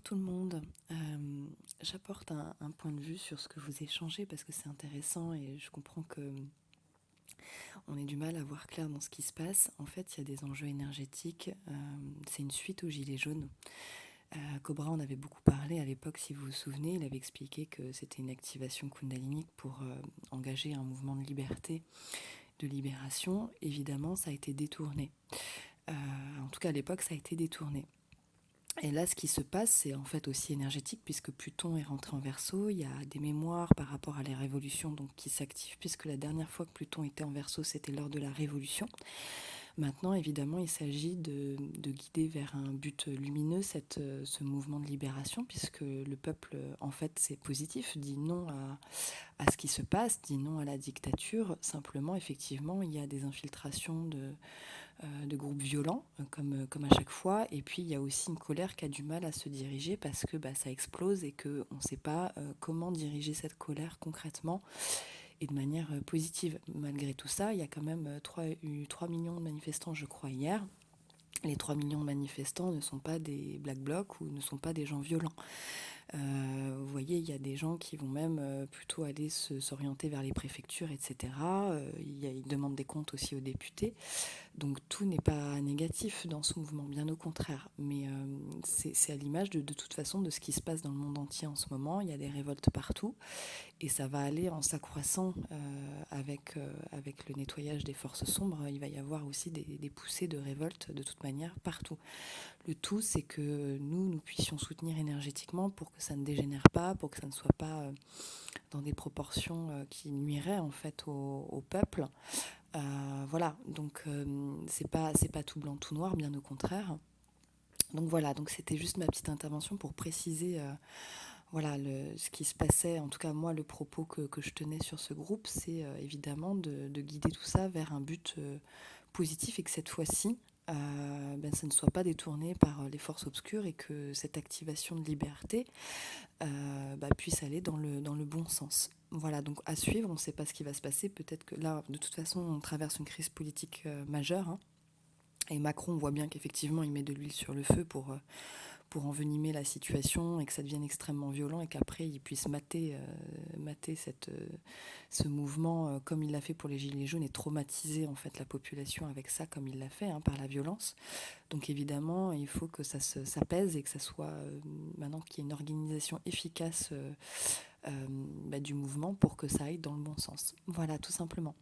Tout le monde. J'apporte un point de vue sur ce que vous échangez parce que c'est intéressant et je comprends que on ait du mal à voir clair dans ce qui se passe. En fait, il y a des enjeux énergétiques. C'est une suite aux Gilets jaunes. Cobra en avait beaucoup parlé à l'époque, si vous vous souvenez. Il avait expliqué que c'était une activation kundalinique pour engager un mouvement de liberté, de libération. Évidemment, ça a été détourné. En tout cas, à l'époque, ça a été détourné. Et là, ce qui se passe, c'est en fait aussi énergétique, puisque Pluton est rentré en Verseau. Il y a des mémoires par rapport à les révolutions donc, qui s'activent, puisque la dernière fois que Pluton était en Verseau, c'était lors de la Révolution. Maintenant, évidemment, il s'agit de guider vers un but lumineux ce mouvement de libération, puisque le peuple, en fait, c'est positif, dit non à ce qui se passe, dit non à la dictature. Simplement, effectivement, il y a des infiltrations de groupes violents, comme à chaque fois. Et puis, il y a aussi une colère qui a du mal à se diriger parce que ça explose et qu'on ne sait pas comment diriger cette colère concrètement et de manière positive. Malgré tout ça, il y a quand même 3 millions de manifestants, je crois, hier. Les 3 millions de manifestants ne sont pas des black blocs ou ne sont pas des gens violents. Vous voyez, il y a des gens qui vont même plutôt aller s'orienter vers les préfectures, etc. Ils demandent des comptes aussi aux députés. Donc tout n'est pas négatif dans ce mouvement, bien au contraire. Mais c'est à l'image de toute façon de ce qui se passe dans le monde entier en ce moment. Il y a des révoltes partout et ça va aller en s'accroissant avec le nettoyage des forces sombres. Il va y avoir aussi des poussées de révolte de toute manière partout. Le tout, c'est que nous puissions soutenir énergétiquement pour que ça ne dégénère pas, pour que ça ne soit pas dans des proportions qui nuiraient en fait au peuple. Voilà, donc c'est pas tout blanc, tout noir, bien au contraire. Donc voilà, donc c'était juste ma petite intervention pour préciser voilà, ce qui se passait. En tout cas, moi, le propos que je tenais sur ce groupe, c'est évidemment de guider tout ça vers un but positif et que cette fois-ci, ça ne soit pas détourné par les forces obscures et que cette activation de liberté puisse aller dans le bon sens. Voilà, donc à suivre, on ne sait pas ce qui va se passer. Peut-être que là, de toute façon, on traverse une crise politique majeure. Hein, et Macron, on voit bien qu'effectivement, il met de l'huile sur le feu pour envenimer la situation et que ça devienne extrêmement violent et qu'après, il puisse mater ce mouvement comme il l'a fait pour les Gilets jaunes et traumatiser en fait la population avec ça comme il l'a fait par la violence. Donc évidemment, il faut que ça s'apaise et que ça soit maintenant qu'il y ait une organisation efficace du mouvement pour que ça aille dans le bon sens. Voilà, tout simplement.